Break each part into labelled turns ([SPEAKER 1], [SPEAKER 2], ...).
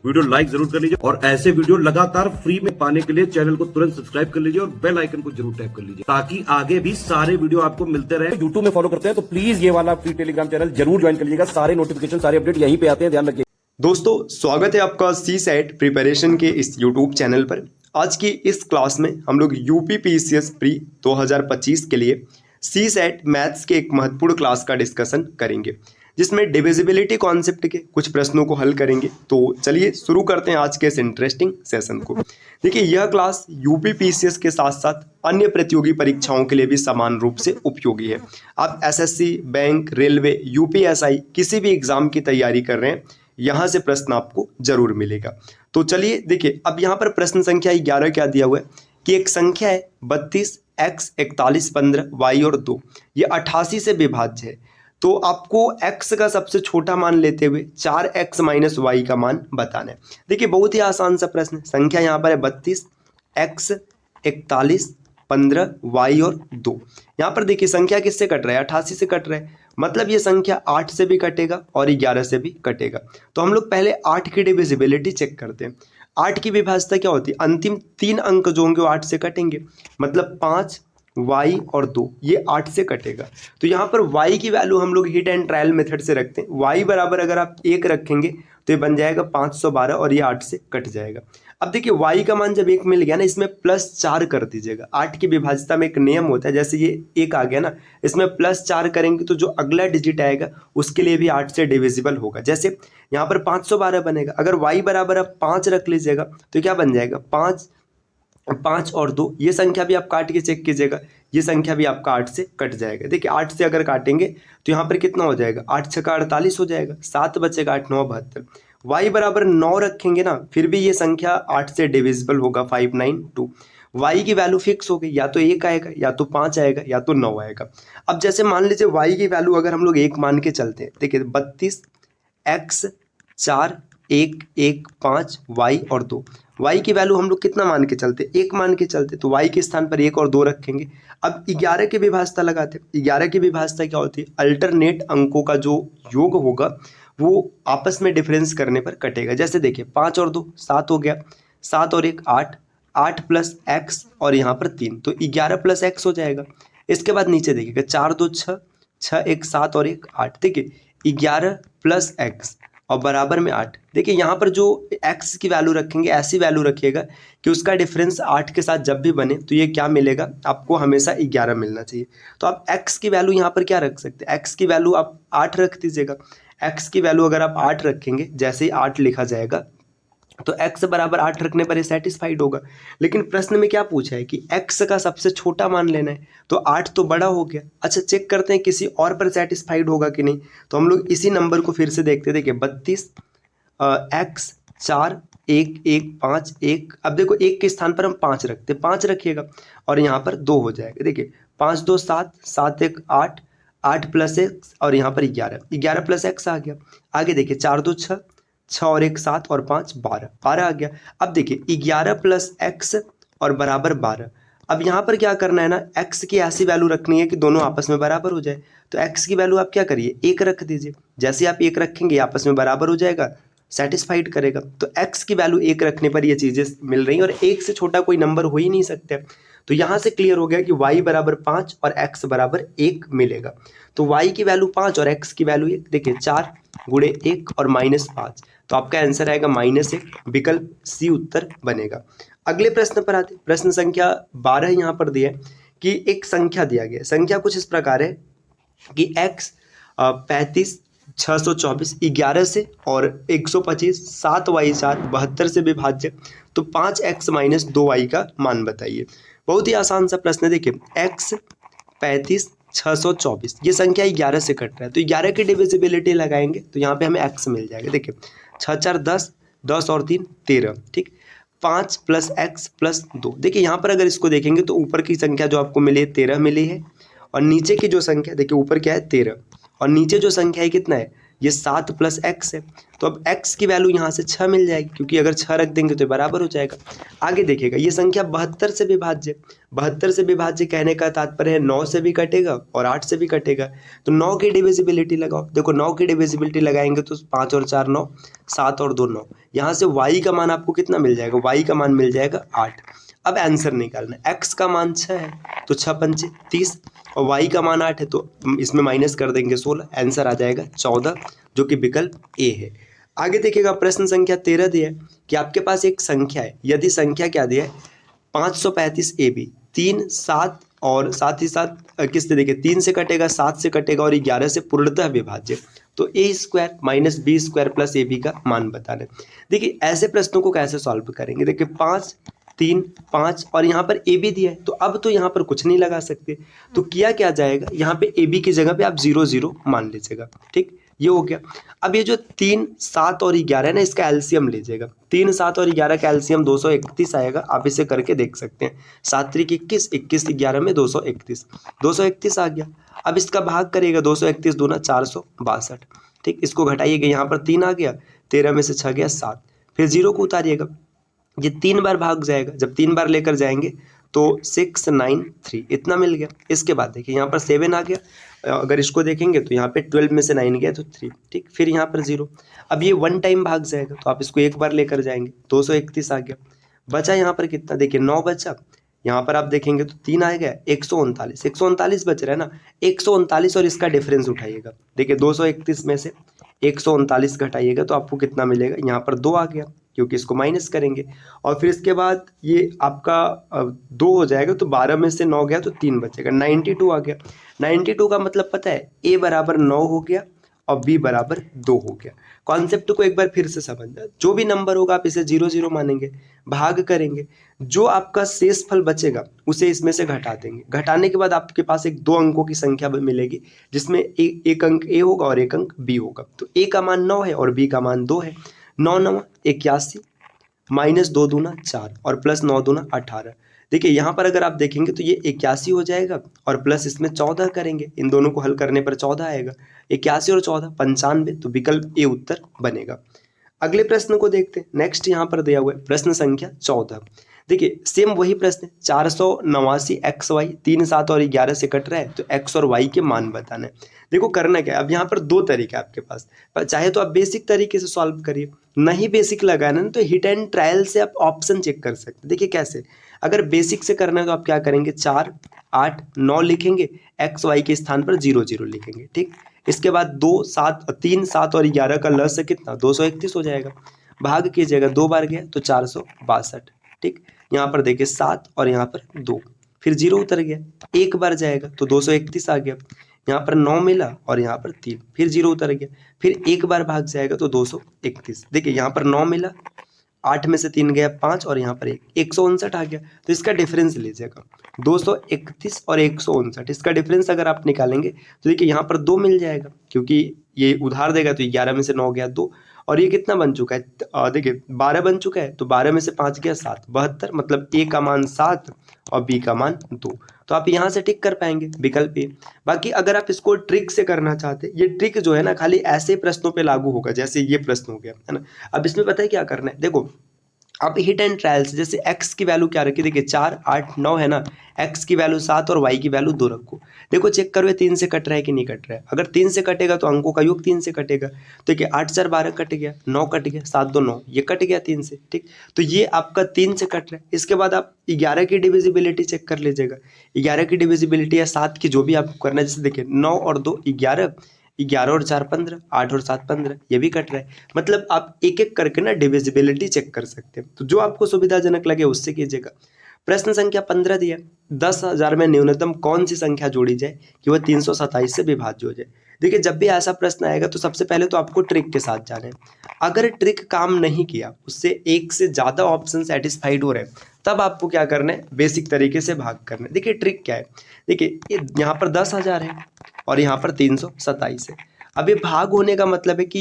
[SPEAKER 1] Video like जरूर कर लीजिए और ऐसे वीडियो लगातार फ्री में पाने के लिए चैनल को तुरंत सब्सक्राइब कर लीजिए और बेल आइकन को जरूर टैप कर लीजिए ताकि आगे भी सारे वीडियो आपको मिलते रहे। यूट्यूब में फॉलो करते हैं तो प्लीज ये वाला फ्री टेलीग्राम चैनल जरूर ज्वाइन कर लीजिएगा। सारे नोटिफिकेशन सारे अपडेट यहीं पे आते हैं, ध्यान रखिए।
[SPEAKER 2] दोस्तों स्वागत है आपका सी सेट प्रिपरेशन के इस यूट्यूब चैनल पर। आज की इस क्लास में हम लोग यूपी पीसीएस प्री 2025 के लिए सी सेट मैथ्स के एक महत्वपूर्ण क्लास का डिस्कशन करेंगे जिसमें डिविजिबिलिटी कॉन्सेप्ट के कुछ प्रश्नों को हल करेंगे। तो चलिए शुरू करते हैं आज के इस इंटरेस्टिंग सेशन को। देखिए यह क्लास यूपी पीसीएस के साथ साथ अन्य प्रतियोगी परीक्षाओं के लिए भी समान रूप से उपयोगी है। आप एसएससी, बैंक, रेलवे, यूपीएसआई किसी भी एग्जाम की तैयारी कर रहे हैं, यहाँ से प्रश्न आपको जरूर मिलेगा। तो चलिए देखिए, अब यहाँ पर प्रश्न संख्या 11 क्या दिया हुआ है कि एक संख्या है 32, x 41, 15, y और 2, ये 88 से विभाज्य है। तो आपको x का सबसे छोटा मान लेते हुए 4x माइनस वाई का मान बताना है। देखिए बहुत ही आसान सा प्रश्न है। संख्या यहाँ पर है 32, x 41, 15, y और 2। यहाँ पर देखिए संख्या किससे कट रहा है? 88 से कट रहा है, मतलब ये संख्या 8 से भी कटेगा और 11 से भी कटेगा। तो हम लोग पहले 8 की डिविजिबिलिटी चेक करते हैं। 8 की विभाज्यता क्या होती है? अंतिम 3 अंक जो होंगे वो 8 से कटेंगे, मतलब 5, y और 2, ये 8 से कटेगा। तो यहाँ पर y की वैल्यू हम लोग हिट एंड ट्रायल मेथड से रखते हैं। y बराबर अगर आप 1 रखेंगे तो ये बन जाएगा 512 और ये 8 से कट जाएगा। अब देखिए y का मान जब 1 मिल गया ना, इसमें +4 कर दीजिएगा। 8 की विभाज्यता में एक नियम होता है, जैसे ये 1 आ गया ना, इसमें +4 करेंगे तो जो अगला डिजिट आएगा उसके लिए भी 8 से डिविजिबल होगा। जैसे यहाँ पर 512 बनेगा, अगर y बराबर आप 5 रख लीजिएगा तो क्या बन जाएगा? 5 और 2, ये संख्या भी आप काट के चेक कीजिएगा, ये संख्या भी आपका 8 से कट जाएगा। देखिए 8 से अगर काटेंगे तो यहाँ पर कितना हो जाएगा? 8 6 का 48 हो जाएगा, 7 बचेगा, 8 9 72। y बराबर 9 रखेंगे ना, फिर भी ये संख्या 8 से डिविजिबल होगा, 592। y की वैल्यू फिक्स हो गई, या तो 1 आएगा, या तो 5 आएगा, या तो 9 आएगा। अब जैसे मान लीजिए y की वैल्यू अगर हम लोग 1 मान के चलते हैं, देखिए 32, x 4, 1 1 5, y और 2। y की वैल्यू हम लोग कितना मान के चलते? 1 मान के चलते, तो y के स्थान पर 1 और 2 रखेंगे। अब 11 की विभाज्यता लगाते हैं। 11 की विभाज्यता क्या होती है? अल्टरनेट अंकों का जो योग होगा वो आपस में डिफरेंस करने पर कटेगा। जैसे देखिए 5 और 2 7 हो गया, 7 और 1 8, 8 प्लस x और यहाँ पर 3, तो 11 प्लस x हो जाएगा। इसके बाद नीचे देखिएगा 4 2 6, 6 1 7 और 1 8। देखिए 11 प्लस x और बराबर में 8। देखिए यहाँ पर जो x की वैल्यू रखेंगे ऐसी वैल्यू रखिएगा कि उसका डिफरेंस 8 के साथ जब भी बने तो ये क्या मिलेगा? आपको हमेशा 11 मिलना चाहिए। तो आप x की वैल्यू यहाँ पर क्या रख सकते हैं? x की वैल्यू आप 8 रख दीजिएगा। x की वैल्यू अगर आप 8 रखेंगे, जैसे ही 8 लिखा जाएगा तो x बराबर 8 रखने पर ये सेटिस्फाइड होगा। लेकिन प्रश्न में क्या पूछा है कि x का सबसे छोटा मान लेना है, तो 8 तो बड़ा हो गया। अच्छा चेक करते हैं किसी और पर सेटिस्फाइड होगा कि नहीं। तो हम लोग इसी नंबर को फिर से देखते हैं। देखिए 32, x 4 1 1 5 1। अब देखो 1 के स्थान पर हम 5 रखते, 5 रखिएगा और यहाँ पर 2 हो जाएगा। देखिए 5 2 7, 7 1 8, 8 प्लस x और यहाँ पर 11, 11 प्लस x आ गया। आगे देखिए 4 2 6, 6 और 1 7 और 5 12, 12 आ गया। अब देखिए 11 प्लस x और बराबर 12। अब यहाँ पर क्या करना है ना, x की ऐसी वैल्यू रखनी है कि दोनों आपस में बराबर हो जाए। तो x की वैल्यू आप क्या करिए? 1 रख दीजिए। जैसे आप 1 रखेंगे आपस में बराबर हो जाएगा, सेटिस्फाइड करेगा। तो x की वैल्यू 1 रखने पर ये चीज़ें मिल रही हैं और 1 से छोटा कोई नंबर हो ही नहीं सकते। तो यहाँ से क्लियर हो गया कि y बराबर 5 और x बराबर 1 मिलेगा। तो y की वैल्यू 5 और x की वैल्यू 1। देखिए 4 गुणे 1 और -5, तो आपका आंसर आएगा -1। विकल्प सी उत्तर बनेगा। अगले प्रश्न पर आते। प्रश्न संख्या 12 यहाँ पर दिया है कि एक संख्या दिया गया। संख्या कुछ इस प्रकार है कि x 35 624 11 से और 125 7y 4 72 से विभाज्य, तो 5x माइनस 2y का मान बताइए। बहुत ही आसान सा प्रश्न है। देखिए x 35 624, ये संख्या 11 से कट रहा है, तो 11 की डिविजिबिलिटी लगाएंगे तो यहाँ पे हमें x मिल जाएगा। देखिए 6 4 10, 10 और 3 13, ठीक। 5 प्लस x प्लस 2। देखिए यहाँ पर अगर इसको देखेंगे तो ऊपर की संख्या जो आपको मिली है 13 मिली है, और नीचे की जो संख्या देखिए ऊपर क्या है 13 और नीचे जो संख्या है कितना है ये 7 प्लस x है, तो अब x की वैल्यू यहाँ से 6 मिल जाएगी, क्योंकि अगर 6 रख देंगे तो बराबर हो जाएगा। आगे देखिएगा ये संख्या 72 से विभाज्य, 72 से विभाज्य कहने का तात्पर्य है 9 से भी कटेगा और 8 से भी कटेगा, तो 9 की डिविजिबिलिटी लगाओ। देखो 9 की डिविजिबिलिटी लगाएंगे तो 5 और 4 9, 7 और 2 9, यहाँ से y का मान आपको कितना मिल जाएगा, y का मान मिल जाएगा 8। अब आंसर निकालना है, x का मान 6 है तो 6 पंचे 30 और y का मान 8 है तो इसमें माइनस कर देंगे 16, आंसर आ जाएगा 14, जो कि विकल्प ए है। आगे देखिएगा प्रश्न संख्या 13 दिया है कि आपके पास एक संख्या है, यदि संख्या क्या दिया है 535 AB, 3 7 और साथ ही साथ किससे देखिए 3 से कटेगा, 7 से कटेगा और 11 से पूर्णतः विभाज्य, तो a² minus b² plus ab का मान बताना है। देखिए ऐसे प्रश्नों को कैसे सॉल्व करेंगे, देखिए 5 3 5 और यहाँ पर ए बी दिया है, तो अब तो यहाँ पर कुछ नहीं लगा सकते, तो किया क्या जाएगा, यहाँ पे ए बी की जगह पे आप 0 0 मान लीजिएगा, ठीक, ये हो गया। अब ये जो 3 7 और 11 है ना, इसका एलसीएम लीजिएगा, 3 7 और 11 का एलसीएम 231 आएगा, आप इसे करके देख सकते हैं, 7 3 21, 21 11 में 231, 231 आ गया। अब इसका भाग करिएगा, 231 दूना 462, ठीक, इसको घटाइएगा, यहाँ पर 3 आ गया, 13 में से 6 गया 7, फिर 0 को उतारिएगा, ये 3 बार भाग जाएगा, जब 3 बार लेकर जाएंगे तो 6 9 3 इतना मिल गया। इसके बाद देखिए यहाँ पर 7 आ गया, अगर इसको देखेंगे तो यहाँ पे 12 में से 9 गया तो 3, ठीक, फिर यहाँ पर 0, अब ये 1 टाइम भाग जाएगा तो आप इसको एक बार लेकर जाएंगे, 231 आ गया। बचा यहाँ पर कितना, देखिए 9 बचा, यहाँ पर आप देखेंगे तो 3 आ गया, 139, 139 बच रहा है ना, 139 और इसका डिफरेंस उठाइएगा, देखिए 231 में से 139 घटाइएगा तो आपको कितना मिलेगा, यहाँ पर 2 आ गया, क्योंकि इसको माइनस करेंगे, और फिर इसके बाद ये आपका 2 हो जाएगा, तो 12 में से 9 गया तो 3 बचेगा, 92 आ गया। 92 का मतलब पता है, a बराबर 9 हो गया और b बराबर 2 हो गया। कॉन्सेप्ट को एक बार फिर से समझना, जो भी नंबर होगा आप इसे 0 0 मानेंगे, भाग करेंगे, जो आपका शेष फल बचेगा उसे इसमें से घटा देंगे, घटाने के बाद आपके पास एक 2 अंकों की संख्या मिलेगी, जिसमें एक अंक a होगा और एक अंक b होगा, तो a का मान 9 है और b का मान 2 है, 9 9 81 माइनस 2 दूना 4 और प्लस 9 दूना 18। देखिए यहाँ पर अगर आप देखेंगे तो ये 81 हो जाएगा और प्लस इसमें 14 करेंगे, इन दोनों को हल करने पर 14 आएगा, 81 और 14 95, तो विकल्प ए उत्तर बनेगा। अगले प्रश्न को देखते हैं, नेक्स्ट यहाँ पर दिया हुआ है प्रश्न संख्या 14। देखिए सेम वही प्रश्न, 489 XY 3 7 और 11 से कट रहा है, तो x और y के मान बताना है। देखो करना क्या है, अब यहाँ पर 2 तरीके आपके पास, चाहे तो आप बेसिक तरीके से सॉल्व करिए, नहीं बेसिक लगाना है तो हिट एंड ट्रायल से आप ऑप्शन चेक कर सकते हैं। देखिए कैसे, अगर बेसिक से करना है तो आप क्या करेंगे, 4 8 9 लिखेंगे, एक्स वाई के स्थान पर 0 0 लिखेंगे, ठीक, इसके बाद 2 7 3 7 और 11 का लस से कितना 231 हो जाएगा, भाग कीजिएगा, 2 बार गया तो 462, ठीक, यहाँ पर देखिए 7 और यहाँ पर 2, फिर 0 उतर गया, एक बार जाएगा तो 231 आ गया, यहाँ पर 9 मिला और यहाँ पर 3, फिर 0 उतर गया, फिर एक बार भाग जाएगा तो 231। देखिए यहाँ पर 9 मिला, 8 में से 3 गया 5 और यहाँ पर 159 आ गया, तो इसका डिफरेंस लीजिएगा 231 और 159, इसका डिफरेंस अगर आप निकालेंगे तो देखिए यहाँ पर 2 मिल जाएगा, क्योंकि ये उधार देगा तो 11 में से 9 गया 2, और ये कितना बन चुका है, देखिए 12 बन चुका है, तो 12 में से 5 गया 7, 72, मतलब ए का मान 7 और बी का मान 2, तो आप यहाँ से टिक कर पाएंगे विकल्प ए। बाकी अगर आप इसको ट्रिक से करना चाहते, ये ट्रिक जो है ना खाली ऐसे प्रश्नों पे लागू होगा, जैसे ये प्रश्न हो गया है ना। अब इसमें पता है क्या करना है, देखो आप हिट एंड ट्रायल से, जैसे x की वैल्यू क्या रखी, देखिए 4 8 9 है ना, x की वैल्यू 7 और y की वैल्यू 2 रखो, देखो चेक करो 3 से कट रहा है कि नहीं कट रहा है, अगर 3 से कटेगा तो अंकों का योग 3 से कटेगा, तो देखिए 8 4 12 कट गया, 9 कट गया, 7 2 9, ये कट गया 3 से, ठीक, तो ये आपका 3 से कट रहा है। इसके बाद आप 11 की डिविजिबिलिटी चेक कर लीजिएगा, 11 की डिविजिबिलिटी या 7 की, जो भी आपको करना है, जैसे देखिए 9 और 2 11, 11 और 4 15, 8 और 7 15, ये भी कट रहा है, मतलब आप एक एक करके ना डिविजिबिलिटी चेक कर सकते हैं, तो जो आपको सुविधाजनक लगे उससे कीजिएगा। प्रश्न संख्या 15 दिया, 10,000 में न्यूनतम कौन सी संख्या जोड़ी जाए कि वह 327 से विभाज्य हो जाए। देखिए जब भी ऐसा प्रश्न आएगा तो सबसे पहले तो आपको ट्रिक के साथ जाना है, अगर ट्रिक काम नहीं किया, उससे एक से ज़्यादा ऑप्शन सेटिस्फाइड हो रहे हैं, तब आपको क्या करना है, बेसिक तरीके से भाग करना है। देखिए ट्रिक क्या है, देखिए यहाँ पर 10,000 है और यहाँ पर 327 है, अब ये भाग होने का मतलब है कि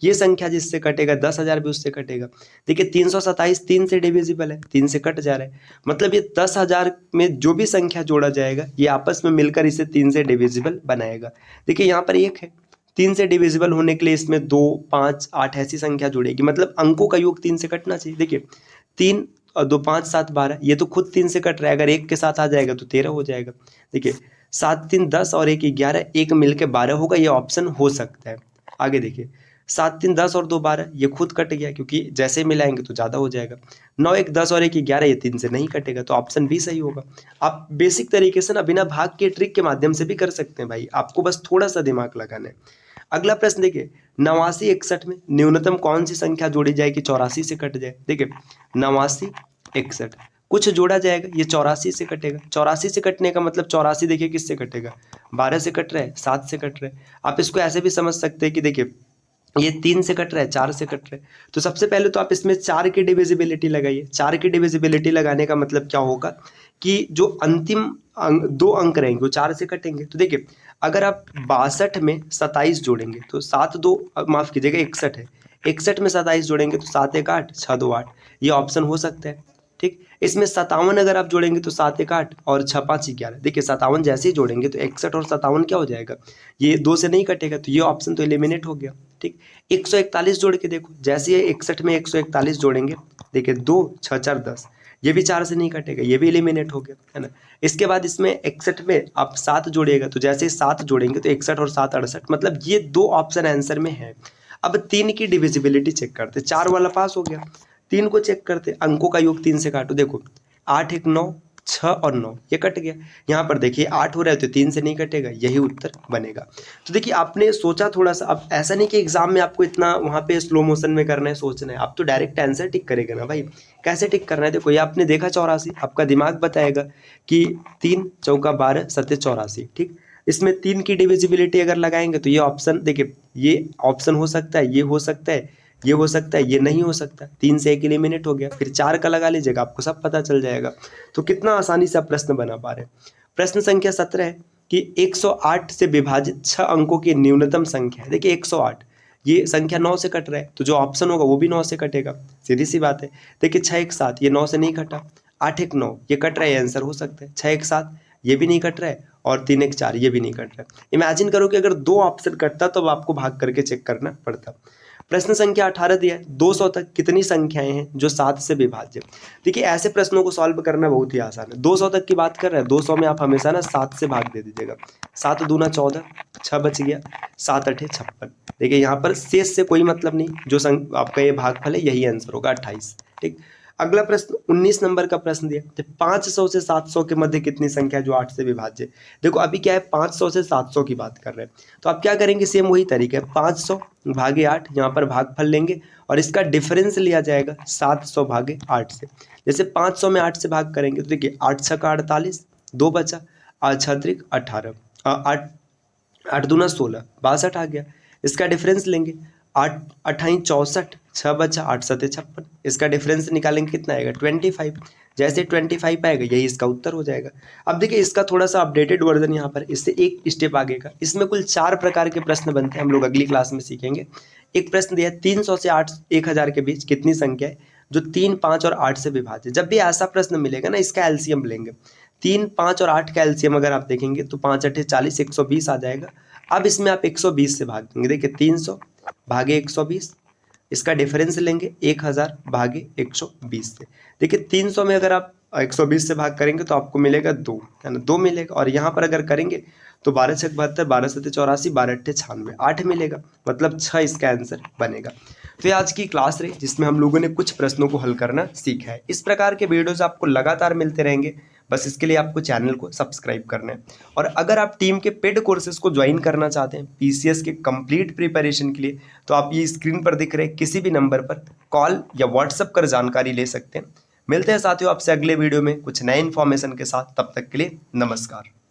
[SPEAKER 2] ये संख्या जिससे कटेगा 10,000 भी उससे कटेगा। देखिए 327 3 से डिविजिबल है, 3 से कट जा रहा है, मतलब ये 10,000 में जो भी संख्या जोड़ा जाएगा ये आपस में मिलकर इसे 3 से डिविजिबल बनाएगा। देखिए यहाँ पर 1 है 3 से डिविजिबल होने के लिए इसमें 2, 5, 8 ऐसी संख्या जुड़ेगी, मतलब अंकों का योग 3 से कटना चाहिए। देखिए 3 और 2, 5, 7, 12, ये तो खुद 3 से कट रहा है, अगर 1 के साथ आ जाएगा तो 13 हो जाएगा। देखिए 7, 3, 10 और 1, 11, एक मिलके 12 होगा, ये ऑप्शन हो सकता है। आगे देखिए 7, 3, 10 और 2, 12, ये खुद कट गया क्योंकि जैसे मिलाएंगे तो ज़्यादा हो जाएगा। 9, 1, 10 और 1, 11, ये 3 से नहीं कटेगा, तो ऑप्शन बी सही होगा। आप बेसिक तरीके से ना बिना भाग के ट्रिक के माध्यम से भी कर सकते हैं भाई, आपको बस थोड़ा सा दिमाग लगाना है। अगला प्रश्न देखिए 89, 61 में न्यूनतम कौन सी संख्या जोड़ी जाए कि 84 से कट जाए। देखिए 89, 61 कुछ जोड़ा जाएगा, ये 84 से कटेगा। 84 से कटने का मतलब 84 देखिए किससे कटेगा, 12 से कट रहा है, 7 से कट रहा है। आप इसको ऐसे भी समझ सकते हैं कि देखिए ये 3 से कट रहा है, 4 से कट रहा है, तो सबसे पहले तो आप इसमें 4 की डिविजिबिलिटी लगाइए। 4 की डिविजिबिलिटी लगाने का मतलब क्या होगा कि जो अंतिम 2 अंक रहेंगे वो 4 से कटेंगे। तो देखिए अगर आप 62 में 27 जोड़ेंगे तो 7, 2 माफ कीजिएगा 61 है, 61 में 27 जोड़ेंगे तो 7, 1, 8, 6, 2, 8, ये ऑप्शन हो सकता है। ठीक, इसमें 57 अगर आप जोड़ेंगे तो 7, 1, 8 और 6, 5, 11। देखिए 57 जैसे ही जोड़ेंगे तो 61 और 57 क्या हो जाएगा, ये 2 से नहीं कटेगा, तो ये ऑप्शन तो एलिमिनेट हो गया। ठीक, 141 जोड़ के देखो, जैसे ये 61 में 141 जोड़ेंगे, देखिए 2, 6, 4, 10, ये भी 4 से नहीं कटेगा, ये भी एलिमिनेट हो गया, है ना। इसके बाद इसमें 61 में आप 7 जोड़िएगा, तो जैसे 7 जोड़ेंगे तो 61 और 7, 68, मतलब ये 2 ऑप्शन आंसर में है। अब 3 की डिविजिबिलिटी चेक करते, 4 वाला पास हो गया, 3 को चेक करते, अंकों का योग 3 से काटो, देखो 8, 1, 9, 6 और 9, ये कट गया। यहाँ पर देखिए 8 हो रहा है तो 3 से नहीं कटेगा, यही उत्तर बनेगा। तो देखिए आपने सोचा थोड़ा सा, अब ऐसा नहीं कि एग्जाम में आपको इतना वहाँ पे स्लो मोशन में करना है, सोचना है, आप तो डायरेक्ट आंसर टिक करेगा ना भाई। कैसे टिक करना है, देखो ये आपने देखा 84, आपका दिमाग बताएगा कि 3 चौका 12 सत्ते 84। ठीक, इसमें 3 की डिविजिबिलिटी अगर लगाएंगे तो ये ऑप्शन, देखिए ये ऑप्शन हो सकता है, ये हो सकता है, ये हो सकता है, ये नहीं हो सकता। 3 से 1 एलिमिनेट हो गया, फिर 4 का लगा लीजिएगा, आपको सब पता चल जाएगा। तो कितना आसानी से आप प्रश्न बना पा रहे हैं। प्रश्न संख्या 17 है कि 108 से विभाजित 6 अंकों की न्यूनतम संख्या है। देखिए 108, ये संख्या 9 से कट रहा है, तो जो ऑप्शन होगा वो भी 9 से कटेगा, सीधी सी बात है। देखिए 6, 1, 7, ये 9 से नहीं कटा, 8, 1, 9, ये कट रहा है, आंसर हो सकता है। 6, 1, 7, ये भी नहीं कट रहा है, और 3, 1, 4, ये भी नहीं कट रहा है। इमेजिन करो कि अगर 2 ऑप्शन कटता तो आपको भाग करके चेक करना पड़ता। प्रश्न संख्या 18 दिया है, 200 तक कितनी संख्याएं हैं जो 7 से विभाज्य। देखिए ऐसे प्रश्नों को सॉल्व करना बहुत ही आसान है। 200 तक की बात कर रहे हैं, 200 में आप हमेशा ना 7 से भाग दे दीजिएगा। 7 दूना 14, 6 बच गया, 7 8 56। देखिए यहाँ पर शेष से कोई मतलब नहीं, जो आपका ये भागफल है यही आंसर होगा 28। ठीक, अगला प्रश्न 19 नंबर का प्रश्न दिया, तो 500 से 700 के मध्य कितनी संख्या जो 8 से विभाज्य। देखो अभी क्या है, 500 से 700 की बात कर रहे हैं, तो आप क्या करेंगे, सेम वही तरीका है, 500 भागे 8, यहाँ पर भागफल लेंगे और इसका डिफरेंस लिया जाएगा 700 भागे 8 से। जैसे 500 में 8 से भाग करेंगे तो देखिए 8 6 का 48, 2 बचा, 8 6 18, 8 दूना 16, 62 आ गया। इसका डिफरेंस लेंगे, 8 28 64, 6 बचा, 8 7 56, इसका डिफरेंस निकालेंगे कितना आएगा 25। जैसे 25 आएगा यही इसका उत्तर हो जाएगा। अब देखिए इसका थोड़ा सा अपडेटेड वर्जन यहाँ पर, इससे एक स्टेप आगे का, इसमें कुल 4 प्रकार के प्रश्न बनते हैं, हम लोग अगली क्लास में सीखेंगे। एक प्रश्न दिया है 300 से 1000 के बीच कितनी संख्या है जो 3, 5 और 8 से विभाज्य। जब भी ऐसा प्रश्न मिलेगा ना, इसका एलसीएम लेंगे। 3, 5 और 8 का एलसीएम अगर आप देखेंगे तो 5 8 40, 120 आ जाएगा। अब इसमें आप 120 से भाग देंगे, देखिए 300 भागे 120, इसका डिफरेंस लेंगे 1000 भागे 120 से। देखिए 300 में अगर आप 120 से भाग करेंगे तो आपको मिलेगा 2, है ना, 2 मिलेगा। और यहाँ पर अगर करेंगे तो 12 6 72, 12 7 84, 12 8 96, 8 मिलेगा, मतलब 6 इसका आंसर बनेगा। तो ये आज की क्लास रही जिसमें हम लोगों ने कुछ प्रश्नों को हल करना सीखा है। इस प्रकार के वीडियोज आपको लगातार मिलते रहेंगे, बस इसके लिए आपको चैनल को सब्सक्राइब करना है। और अगर आप टीम के पेड कोर्सेज को ज्वाइन करना चाहते हैं पीसीएस के कंप्लीट प्रिपरेशन के लिए, तो आप ये स्क्रीन पर दिख रहे किसी भी नंबर पर कॉल या व्हाट्सएप कर जानकारी ले सकते हैं। मिलते हैं साथियों आपसे अगले वीडियो में कुछ नए इन्फॉर्मेशन के साथ, तब तक के लिए नमस्कार।